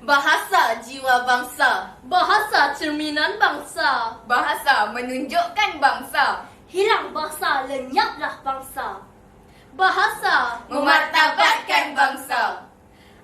Bahasa jiwa bangsa. Bahasa cerminan bangsa. Bahasa menunjukkan bangsa. Hilang bahasa, lenyaplah bangsa. Bahasa Memartabatkan bangsa.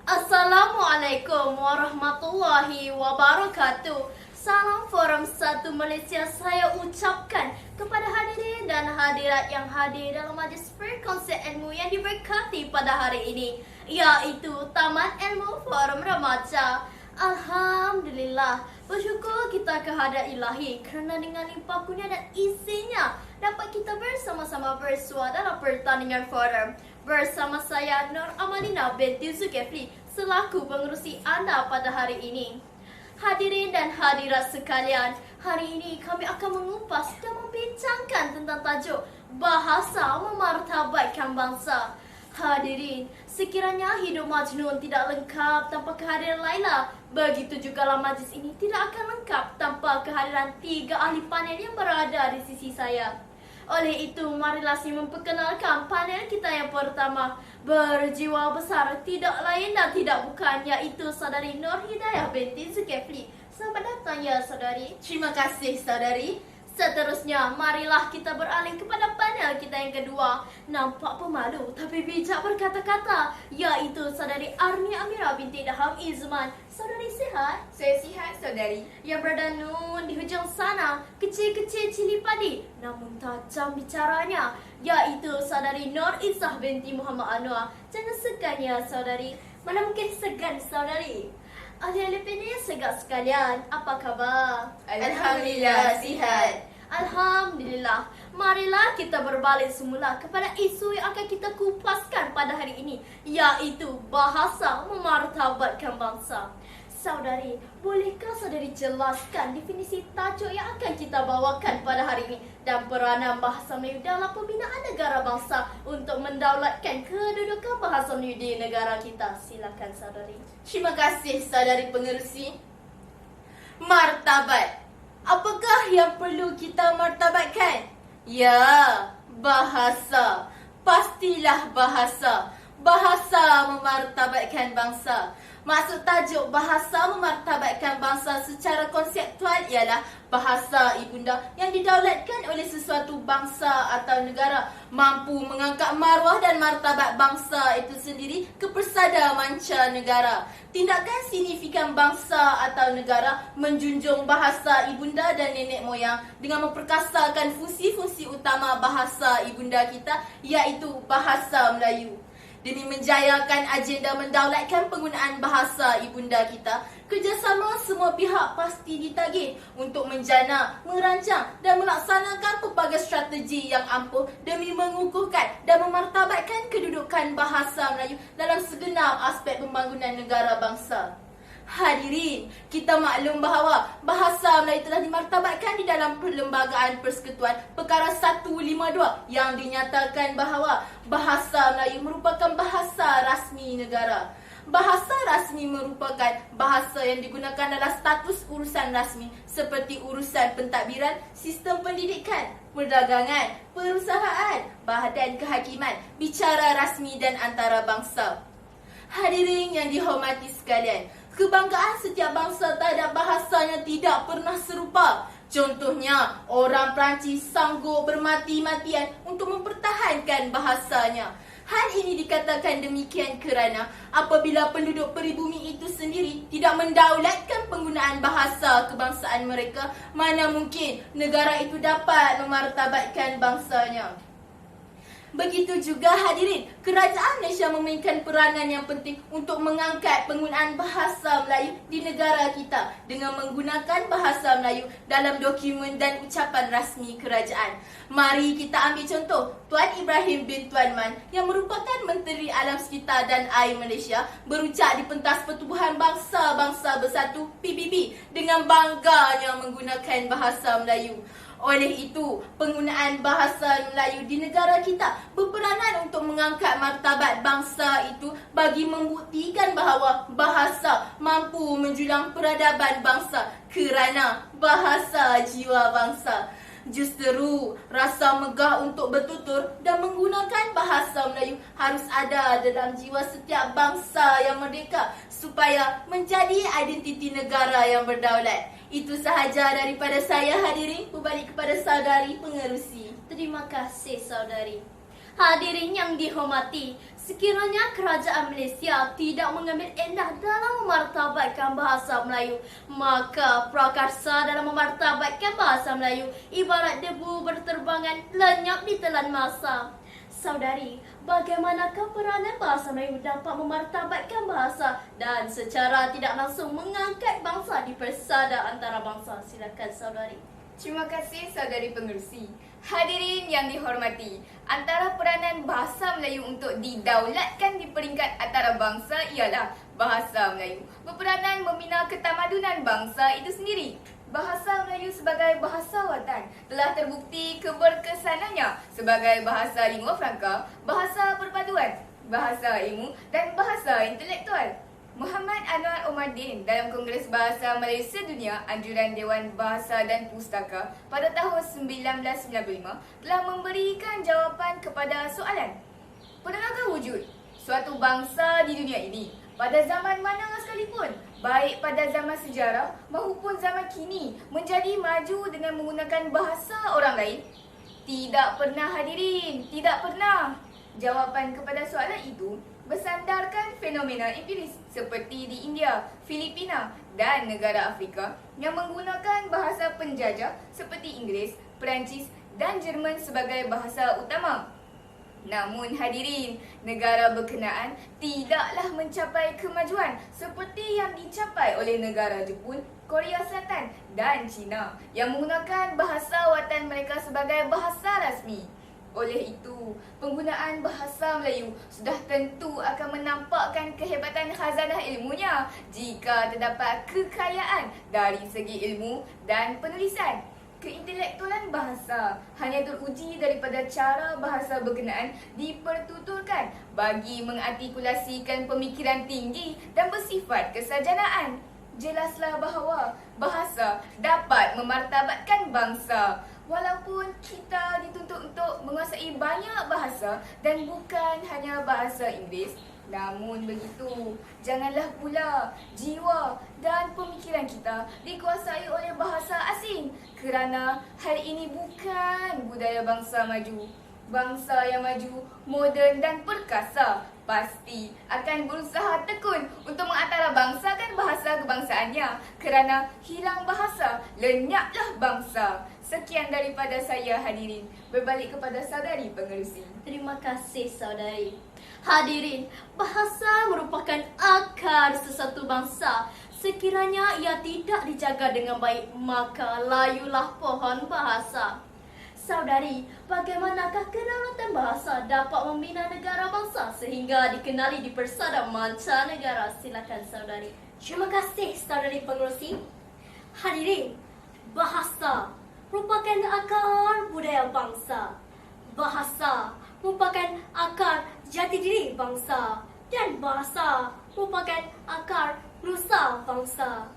Assalamualaikum warahmatullahi wabarakatuh. Salam Forum 1 Malaysia saya ucapkan kepada hadirin dan hadirat yang hadir dalam majlis perkongsian ilmu yang diberkati pada hari ini, iaitu Taman Ilmu Forum Remaja. Alhamdulillah, bersyukur kita kehadrat ilahi kerana dengan limpah kurnia dan isinya dapat kita bersama-sama bersua dalam pertandingan forum. Bersama saya Nur Amalina binti Zulkifli selaku pengerusi anda pada hari ini. Hadirin dan hadirat sekalian, hari ini kami akan mengupas dan membincangkan tentang tajuk Bahasa Memartabatkan Bangsa. Hadirin, sekiranya hidup Majnun tidak lengkap tanpa kehadiran Laila, begitu juga majlis ini tidak akan lengkap tanpa kehadiran 3 ahli panel yang berada di sisi saya. Oleh itu, marilah saya memperkenalkan panel kita yang pertama. Berjiwa besar, tidak lain dan tidak bukan, iaitu saudari Nur Hidayah binti Zulkifli. Selamat datang ya saudari. Terima kasih saudari. Seterusnya, marilah kita beralih kepada panel kita yang kedua. Nampak pemalu tapi bijak berkata-kata, iaitu saudari Arni Amira binti Daham Izman. Saudari sihat? Saya sihat saudari. Yang berada nun di hujung sana, kecil-kecil cili padi namun tajam bicaranya, iaitu saudari Nur Isah binti Muhammad Anwar. Jangan segan ya saudari. Mana mungkin segan saudari. Ahli-ahli panel segak sekalian, apa khabar? Alhamdulillah sihat. Alhamdulillah. Marilah kita berbalik semula kepada isu yang akan kita kupaskan pada hari ini, iaitu bahasa memartabatkan bangsa. Saudari, bolehkah saudari jelaskan definisi tajuk yang akan kita bawakan pada hari ini dan peranan bahasa Melayu dalam pembinaan negara bangsa untuk mendaulatkan kedudukan bahasa Melayu di negara kita? Silakan saudari. Terima kasih saudari pengerusi. Martabat. Apakah yang perlu kita martabatkan? Ya, bahasa. Pastilah bahasa. Bahasa memartabatkan bangsa. Maksud tajuk bahasa memartabatkan bangsa secara konseptual ialah bahasa ibunda yang didaulatkan oleh sesuatu bangsa atau negara mampu mengangkat maruah dan martabat bangsa itu sendiri ke persada mancanegara. Tindakan signifikan bangsa atau negara menjunjung bahasa ibunda dan nenek moyang dengan memperkasakan fungsi-fungsi utama bahasa ibunda kita, iaitu bahasa Melayu. Demi menjayakan agenda mendaulatkan penggunaan bahasa ibunda kita, kerjasama semua pihak pasti ditagih untuk menjana, merancang dan melaksanakan pelbagai strategi yang ampuh demi mengukuhkan dan memartabatkan kedudukan bahasa Melayu dalam segenap aspek pembangunan negara bangsa. Hadirin, kita maklum bahawa bahasa Melayu telah dimartabatkan di dalam Perlembagaan Persekutuan Perkara 152 yang dinyatakan bahawa bahasa Melayu merupakan bahasa rasmi negara. Bahasa rasmi merupakan bahasa yang digunakan dalam status urusan rasmi seperti urusan pentadbiran, sistem pendidikan, perdagangan, perusahaan, badan kehakiman, bicara rasmi dan antarabangsa. Hadirin yang dihormati sekalian, kebanggaan setiap bangsa terhadap bahasanya tidak pernah serupa. Contohnya, orang Perancis sanggup bermati-matian untuk mempertahankan bahasanya. Hal ini dikatakan demikian kerana apabila penduduk peribumi itu sendiri tidak mendaulatkan penggunaan bahasa kebangsaan mereka, mana mungkin negara itu dapat memartabatkan bangsanya. Begitu juga hadirin, kerajaan Malaysia memainkan peranan yang penting untuk mengangkat penggunaan bahasa Melayu di negara kita dengan menggunakan bahasa Melayu dalam dokumen dan ucapan rasmi kerajaan. Mari kita ambil contoh Tuan Ibrahim bin Tuan Man yang merupakan Menteri Alam Sekitar dan Air Malaysia berucap di pentas Pertubuhan Bangsa-Bangsa Bersatu PBB dengan bangganya menggunakan bahasa Melayu. Oleh itu, penggunaan bahasa Melayu di negara kita berperanan untuk mengangkat martabat bangsa itu bagi membuktikan bahawa bahasa mampu menjulang peradaban bangsa kerana bahasa jiwa bangsa. Justeru rasa megah untuk bertutur dan menggunakan bahasa Melayu harus ada dalam jiwa setiap bangsa yang merdeka supaya menjadi identiti negara yang berdaulat. Itu sahaja daripada saya hadirin, berbalik kepada saudari pengerusi. Terima kasih saudari. Hadirin yang dihormati, sekiranya kerajaan Malaysia tidak mengambil endah dalam memartabatkan bahasa Melayu, maka prakarsa dalam memartabatkan bahasa Melayu ibarat debu berterbangan lenyap di telan masa. Saudari, bagaimanakah peranan bahasa Melayu dapat memartabatkan bahasa dan secara tidak langsung mengangkat bangsa di persada antara bangsa? Silakan saudari. Terima kasih saudari pengerusi. Hadirin yang dihormati, antara peranan bahasa Melayu untuk didaulatkan di peringkat antarabangsa ialah bahasa Melayu berperanan membina ketamadunan bangsa itu sendiri. Bahasa Melayu sebagai bahasa watan telah terbukti keberkesanannya sebagai bahasa lingua franca, bahasa perpaduan, bahasa ilmu dan bahasa intelektual. Muhammad Anwar Omaddin dalam Kongres Bahasa Malaysia Dunia Anjuran Dewan Bahasa dan Pustaka pada tahun 1995 telah memberikan jawapan kepada soalan, pernahkah wujud suatu bangsa di dunia ini pada zaman mana sekalipun, baik pada zaman sejarah maupun zaman kini, menjadi maju dengan menggunakan bahasa orang lain? Tidak pernah hadirin, tidak pernah. Jawapan kepada soalan itu bersandarkan fenomena empiris seperti di India, Filipina dan negara Afrika yang menggunakan bahasa penjajah seperti Inggeris, Perancis dan Jerman sebagai bahasa utama. Namun hadirin, negara berkenaan tidaklah mencapai kemajuan seperti yang dicapai oleh negara Jepun, Korea Selatan dan China yang menggunakan bahasa watan mereka sebagai bahasa rasmi. Oleh itu, penggunaan bahasa Melayu sudah tentu akan menampakkan kehebatan khazanah ilmunya jika terdapat kekayaan dari segi ilmu dan penulisan. Keintelektualan bahasa hanya teruji daripada cara bahasa berkenaan dipertuturkan bagi mengartikulasikan pemikiran tinggi dan bersifat kesarjanaan. Jelaslah bahawa bahasa dapat memartabatkan bangsa. Walaupun kita dituntut untuk menguasai banyak bahasa dan bukan hanya bahasa Inggeris, namun begitu, janganlah pula jiwa dan pemikiran kita dikuasai oleh bahasa asing kerana hal ini bukan budaya bangsa maju. Bangsa yang maju, moden dan perkasa pasti akan berusaha tekun untuk mengantarabangsakan bahasa kebangsaannya kerana hilang bahasa, lenyaplah bangsa. Sekian daripada saya hadirin, berbalik kepada saudari pengerusi. Terima kasih saudari. Hadirin, bahasa merupakan akar sesuatu bangsa. Sekiranya ia tidak dijaga dengan baik, maka layulah pohon bahasa. Saudari, bagaimanakah kedaulatan bahasa dapat membina negara bangsa sehingga dikenali di persada mancanegara? Silakan saudari. Terima kasih saudari pengerusi. Hadirin, bahasa merupakan akar budaya bangsa. Bahasa merupakan akar jati diri bangsa dan bahasa merupakan akar nusa bangsa.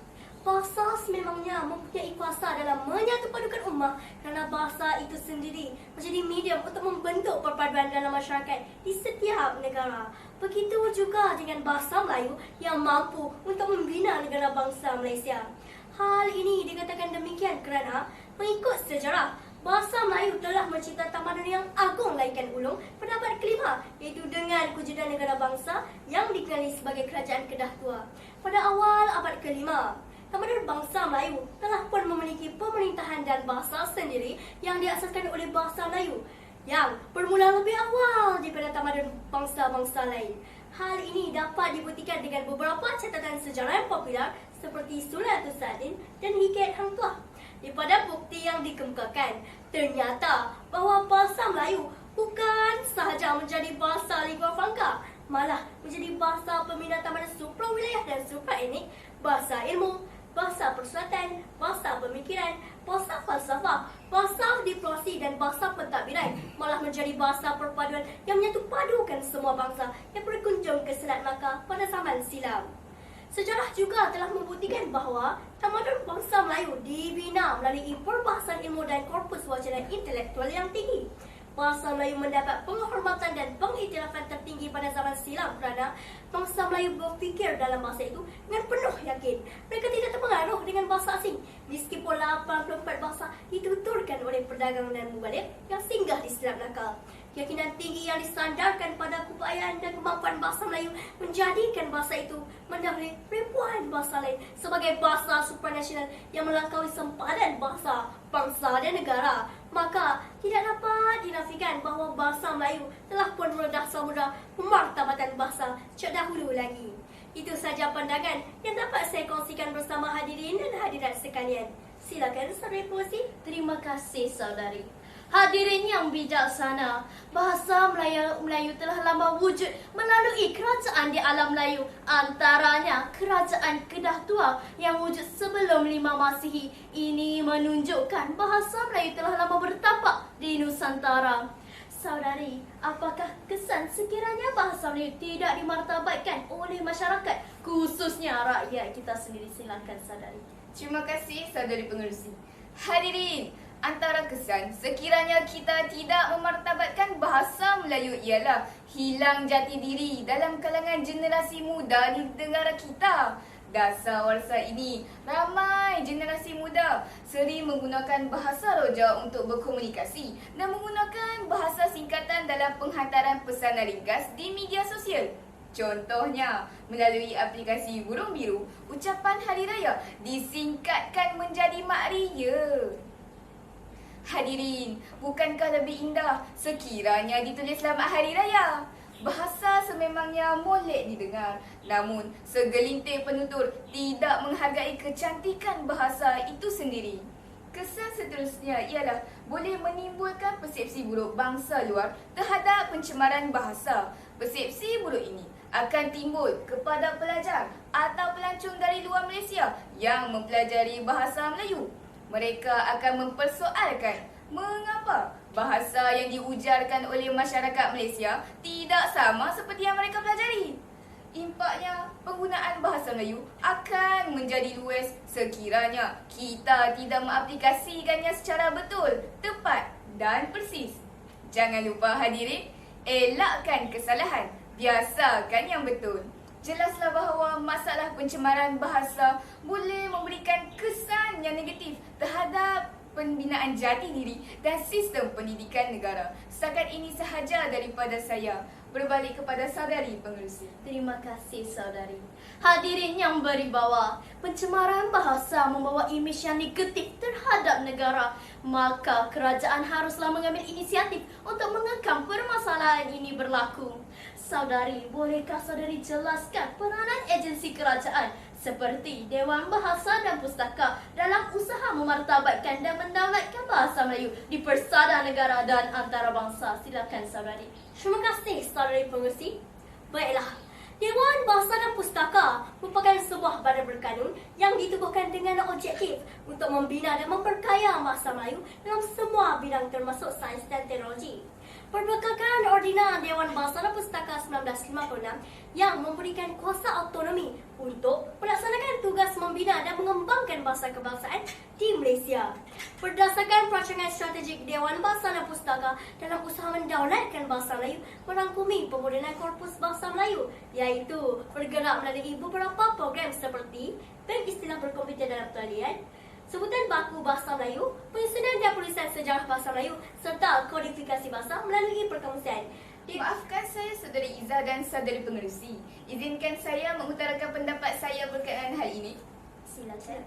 Bahasa sememangnya mempunyai kuasa dalam menyatupadukan ummah kerana bahasa itu sendiri menjadi medium untuk membentuk perpaduan dalam masyarakat di setiap negara. Begitu juga dengan bahasa Melayu yang mampu untuk membina negara bangsa Malaysia. Hal ini dikatakan demikian kerana mengikut sejarah, bahasa Melayu telah mencipta tamadun yang agung laikan ulung pada abad kelima, iaitu dengan kewujudan negara bangsa yang dikenali sebagai Kerajaan Kedah Tua. Pada awal abad kelima, tamadun bangsa Melayu telah pun memiliki pemerintahan dan bahasa sendiri yang diasaskan oleh bahasa Melayu yang bermula lebih awal daripada tamadun bangsa-bangsa lain. Hal ini dapat dibuktikan dengan beberapa catatan sejarah yang popular seperti Sulatul Sadin dan Hikayat Hang Tuah. Daripada bukti yang dikemukakan, ternyata bahawa bahasa Melayu bukan sahaja menjadi bahasa lingua franca, malah menjadi bahasa pembina tamadun supra-wilayah dan supra-etnik, bahasa ilmu, bahasa persuatan, bahasa pemikiran, bahasa falsafah, bahasa diplomasi dan bahasa pentadbiran, malah menjadi bahasa perpaduan yang menyatupadukan semua bangsa yang berkunjung ke Selat Melaka pada zaman silam. Sejarah juga telah membuktikan bahawa tamadun bangsa Melayu dibina melalui perbahasan ilmu dan korpus wacana intelektual yang tinggi. Bahasa Melayu mendapat penghormatan dan pengiktirafan tertinggi pada zaman silam kerana bangsa Melayu berfikir dalam bahasa itu dengan penuh yakin. Mereka tidak terpengaruh dengan bahasa asing meskipun 84 bahasa dituturkan oleh perdagang dan mubalik yang singgah di Selat Melaka. Keyakinan tinggi yang disandarkan pada keupayaan dan kemampuan bahasa Melayu menjadikan bahasa itu mendahului ribuan bahasa lain sebagai bahasa supranasional yang melampaui sempadan bahasa, bangsa dan negara. Maka tidak dapat dinafikan bahawa bahasa Melayu telah pun meredah samudera pemartabatan bahasa sejak dahulu lagi. Itu saja pandangan yang dapat saya kongsikan bersama hadirin dan hadirat sekalian. Silakan saudari Pusi. Terima kasih saudari. Hadirin yang bijaksana, bahasa Melayu telah lama wujud melalui kerajaan di alam Melayu, antaranya Kerajaan Kedah Tua yang wujud sebelum 5 Masihi. Ini menunjukkan bahasa Melayu telah lama bertapak di Nusantara. Saudari, apakah kesan sekiranya bahasa Melayu tidak dimartabatkan oleh masyarakat, khususnya rakyat kita sendiri? Silakan saudari. Terima kasih saudari pengerusi. Hadirin, antara kesan sekiranya kita tidak memartabatkan bahasa Melayu ialah hilang jati diri dalam kalangan generasi muda di negara kita. Dasar warsa ini, ramai generasi muda sering menggunakan bahasa roja untuk berkomunikasi dan menggunakan bahasa singkatan dalam penghantaran pesanan ringkas di media sosial. Contohnya, melalui aplikasi Burung Biru, ucapan Hari Raya disingkatkan menjadi Mak Ria. Hadirin, bukankah lebih indah sekiranya ditulis Selamat Hari Raya? Bahasa sememangnya molek didengar, namun segelintir penutur tidak menghargai kecantikan bahasa itu sendiri. Kesan seterusnya ialah boleh menimbulkan persepsi buruk bangsa luar terhadap pencemaran bahasa. Persepsi buruk ini akan timbul kepada pelajar atau pelancong dari luar Malaysia yang mempelajari bahasa Melayu. Mereka akan mempersoalkan mengapa bahasa yang diujarkan oleh masyarakat Malaysia tidak sama seperti yang mereka pelajari. Impaknya, penggunaan bahasa Melayu akan menjadi luas sekiranya kita tidak mengaplikasikannya secara betul, tepat dan persis. Jangan lupa hadirin, elakkan kesalahan, biasakan yang betul. Jelaslah bahawa masalah pencemaran bahasa boleh memberikan kesan yang negatif terhadap pembinaan jati diri dan sistem pendidikan negara. Setakat ini sahaja daripada saya. Berbalik kepada saudari pengerusi. Terima kasih saudari. Hadirin yang berwibawa, pencemaran bahasa membawa imej yang negatif terhadap negara. Maka kerajaan haruslah mengambil inisiatif untuk mengekang permasalahan ini berlaku. Saudari, bolehkah saudari jelaskan peranan agensi kerajaan seperti Dewan Bahasa dan Pustaka dalam usaha memartabatkan dan mendaulatkan bahasa Melayu di persada negara dan antarabangsa? Silakan saudari. Terima kasih saudari pengerusi. Baiklah, Dewan Bahasa dan Pustaka merupakan sebuah badan berkanun yang ditubuhkan dengan objektif untuk membina dan memperkaya bahasa Melayu dalam semua bidang termasuk sains dan teknologi. Berdasarkan Ordinans Dewan Bahasa dan Pustaka 1956 yang memberikan kuasa autonomi untuk melaksanakan tugas membina dan mengembangkan bahasa kebangsaan di Malaysia. Berdasarkan perancangan strategik Dewan Bahasa dan Pustaka dalam usaha mendaulatkan bahasa Melayu merangkumi pemodenan korpus bahasa Melayu, iaitu bergerak melalui beberapa program seperti Bank Istilah Berkomputer dalam Talian, Sebutan Baku Bahasa Melayu, penyusunan dan penulisan sejarah bahasa Melayu serta kodifikasi bahasa melalui perkamusan. Maafkan saya saudari Izzah dan saudari pengerusi. Izinkan saya mengutarakan pendapat saya berkaitan hal ini. Silakan.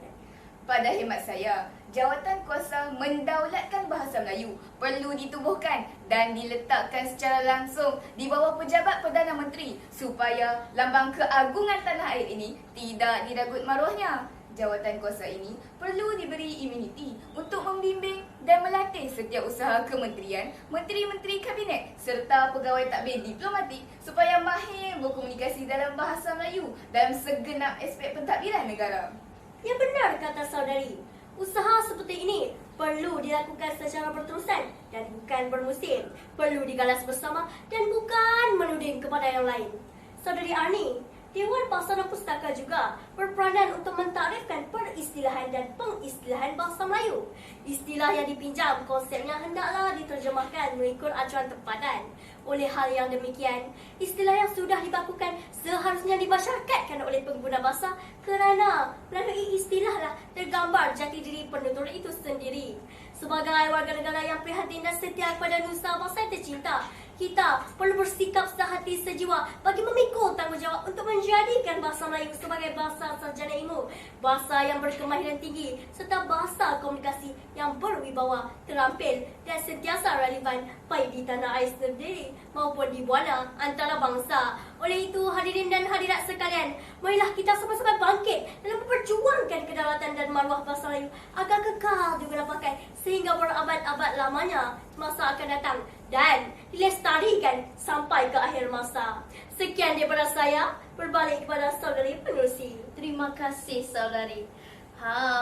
Pada hemat saya, jawatan kuasa mendaulatkan bahasa Melayu perlu ditubuhkan dan diletakkan secara langsung di bawah pejabat Perdana Menteri supaya lambang keagungan tanah air ini tidak diragut maruahnya. Jawatan kuasa ini perlu diberi imuniti untuk membimbing dan melatih setiap usaha kementerian, menteri-menteri kabinet serta pegawai tadbir diplomatik supaya mahir berkomunikasi dalam bahasa Melayu dalam segenap aspek pentadbiran negara. Ya, benar kata saudari. Usaha seperti ini perlu dilakukan secara berterusan dan bukan bermusim. Perlu digalas bersama dan bukan menuding kepada yang lain. Saudari Arni, Dewan Bahasa dan Pustaka juga berperanan untuk mentarifkan peristilahan dan pengistilahan bahasa Melayu. Istilah yang dipinjam konsepnya hendaklah diterjemahkan mengikut acuan tempadan. Oleh hal yang demikian, istilah yang sudah dibakukan seharusnya dimasyarakatkan oleh pengguna bahasa kerana melalui istilahlah tergambar jati diri penutur itu sendiri. Sebagai warga negara yang prihatin dan setia kepada nusa bangsa yang tercinta, kita perlu bersikap sehati sejiwa bagi memikul tanggungjawab untuk menjadikan bahasa Melayu sebagai bahasa sarjana ilmu, bahasa yang berkemahiran tinggi serta bahasa komunikasi yang berwibawa, terampil dan sentiasa relevan baik di tanah air sendiri maupun di buana antara bangsa. Oleh itu, hadirin dan hadirat sekalian, marilah kita sama-sama bangkit dalam memperjuangkan kedaulatan dan maruah bahasa Melayu agar kekal digunakan pakai sehingga berabad-abad lamanya masa akan datang dan dilestarikan sampai ke akhir masa. Sekian daripada saya, berbalik kepada saudari penerusi. Terima kasih saudari.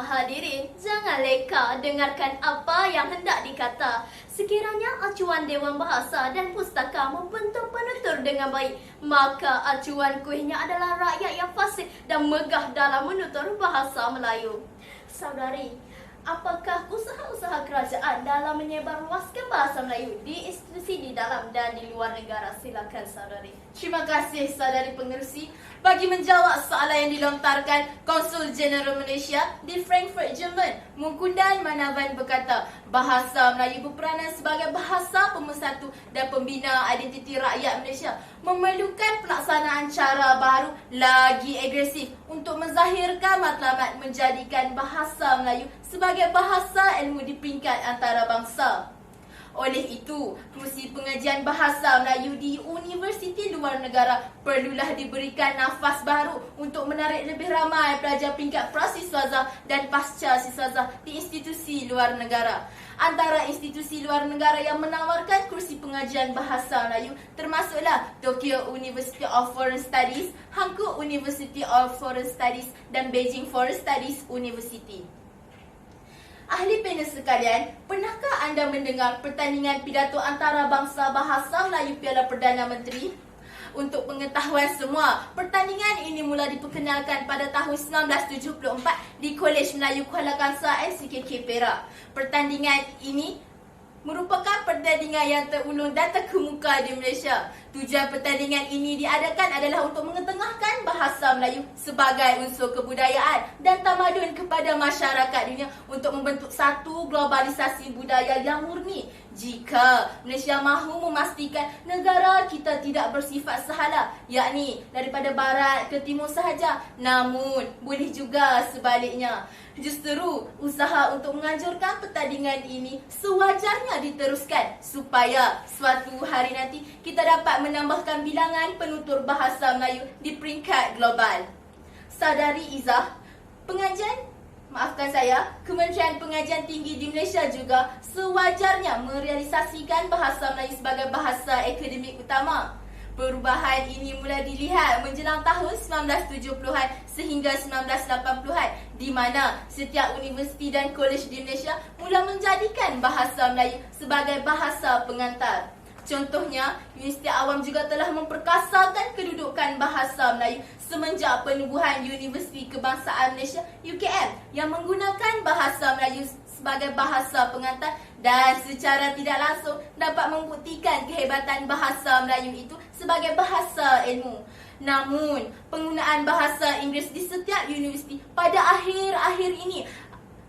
Hadirin, jangan leka dengarkan apa yang hendak dikata. Sekiranya acuan Dewan Bahasa dan Pustaka membentuk penutur dengan baik, maka acuan kuihnya adalah rakyat yang fasih dan megah dalam menutur bahasa Melayu. Saudari, apakah usaha-usaha kerajaan dalam menyebarluaskan bahasa Melayu di institusi di dalam dan di luar negara? Silakan saudari. Terima kasih saudari pengerusi. Bagi menjawab soalan yang dilontarkan Konsul Jeneral Malaysia di Frankfurt, Jerman, Mungkundan Manavan berkata, bahasa Melayu berperanan sebagai bahasa pemersatu dan pembina identiti rakyat Malaysia, memerlukan pelaksanaan cara baru lagi agresif untuk menzahirkan matlamat menjadikan bahasa Melayu sebagai bahasa ilmu di peringkat antarabangsa. Oleh itu, kerusi pengajian bahasa Melayu di universiti luar negara perlulah diberikan nafas baru untuk menarik lebih ramai pelajar peringkat prasiswaza dan pasca siswaza di institusi luar negara. Antara institusi luar negara yang menawarkan kursi pengajian bahasa Melayu termasuklah Tokyo University of Foreign Studies, Hankook University of Foreign Studies dan Beijing Foreign Studies University. Ahli panel sekalian, pernahkah anda mendengar pertandingan pidato antarabangsa bahasa Melayu Piala Perdana Menteri? Untuk pengetahuan semua, pertandingan ini mula diperkenalkan pada tahun 1974 di Kolej Melayu Kuala Kangsar LCKK Perak. Pertandingan ini merupakan pertandingan yang terulung dan terkemuka di Malaysia. Tujuan pertandingan ini diadakan adalah untuk mengetengahkan bahasa Melayu sebagai unsur kebudayaan dan tamadun kepada masyarakat dunia untuk membentuk satu globalisasi budaya yang murni. Jika Malaysia mahu memastikan negara kita tidak bersifat sehala, yakni daripada barat ke timur sahaja, namun boleh juga sebaliknya. Justru usaha untuk menganjurkan pertandingan ini sewajarnya diteruskan supaya suatu hari nanti kita dapat menambahkan bilangan penutur bahasa Melayu di peringkat global. Saudari Izzah, Kementerian Pengajian Tinggi di Malaysia juga sewajarnya merealisasikan bahasa Melayu sebagai bahasa akademik utama. Perubahan ini mula dilihat menjelang tahun 1970-an sehingga 1980-an di mana setiap universiti dan kolej di Malaysia mula menjadikan bahasa Melayu sebagai bahasa pengantar. Contohnya, Universiti Awam juga telah memperkasakan kedudukan bahasa Melayu semenjak penubuhan Universiti Kebangsaan Malaysia UKM yang menggunakan bahasa Melayu sebagai bahasa pengantar dan secara tidak langsung dapat membuktikan kehebatan bahasa Melayu itu sebagai bahasa ilmu. Namun, penggunaan bahasa Inggeris di setiap universiti pada akhir-akhir ini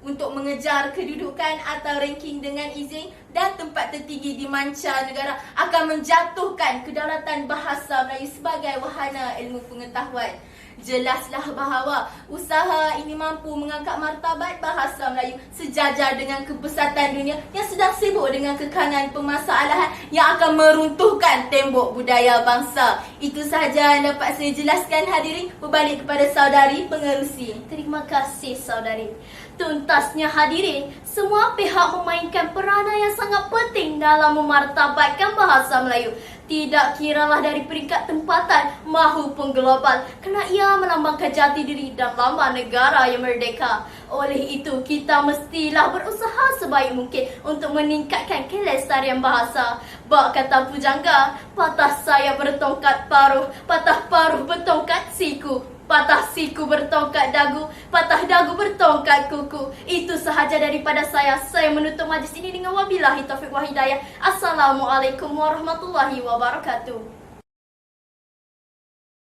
untuk mengejar kedudukan atau ranking dengan izin dan tempat tertinggi di mancanegara akan menjatuhkan kedaulatan bahasa Melayu sebagai wahana ilmu pengetahuan. Jelaslah bahawa usaha ini mampu mengangkat martabat bahasa Melayu sejajar dengan kepesatan dunia yang sedang sibuk dengan kekanan permasalahan yang akan meruntuhkan tembok budaya bangsa. Itu sahaja yang dapat saya jelaskan hadirin. Berbalik kepada saudari pengerusi. Terima kasih saudari. Tuntasnya hadirin, semua pihak memainkan peranan yang sangat penting dalam memartabatkan bahasa Melayu. tidak kiralah dari peringkat tempatan mahupun global, kerana ia melambangkan jati diri dan lambang negara yang merdeka. Oleh itu, kita mestilah berusaha sebaik mungkin untuk meningkatkan kelestarian bahasa. Bak kata pujangga, patah saya bertongkat paruh, patah paruh bertongkat siku. Patah siku bertongkat dagu, patah dagu bertongkat kuku. Itu sahaja daripada saya. Saya menutup majlis ini dengan wabillahi taufiq wa hidayah. Assalamualaikum warahmatullahi wabarakatuh.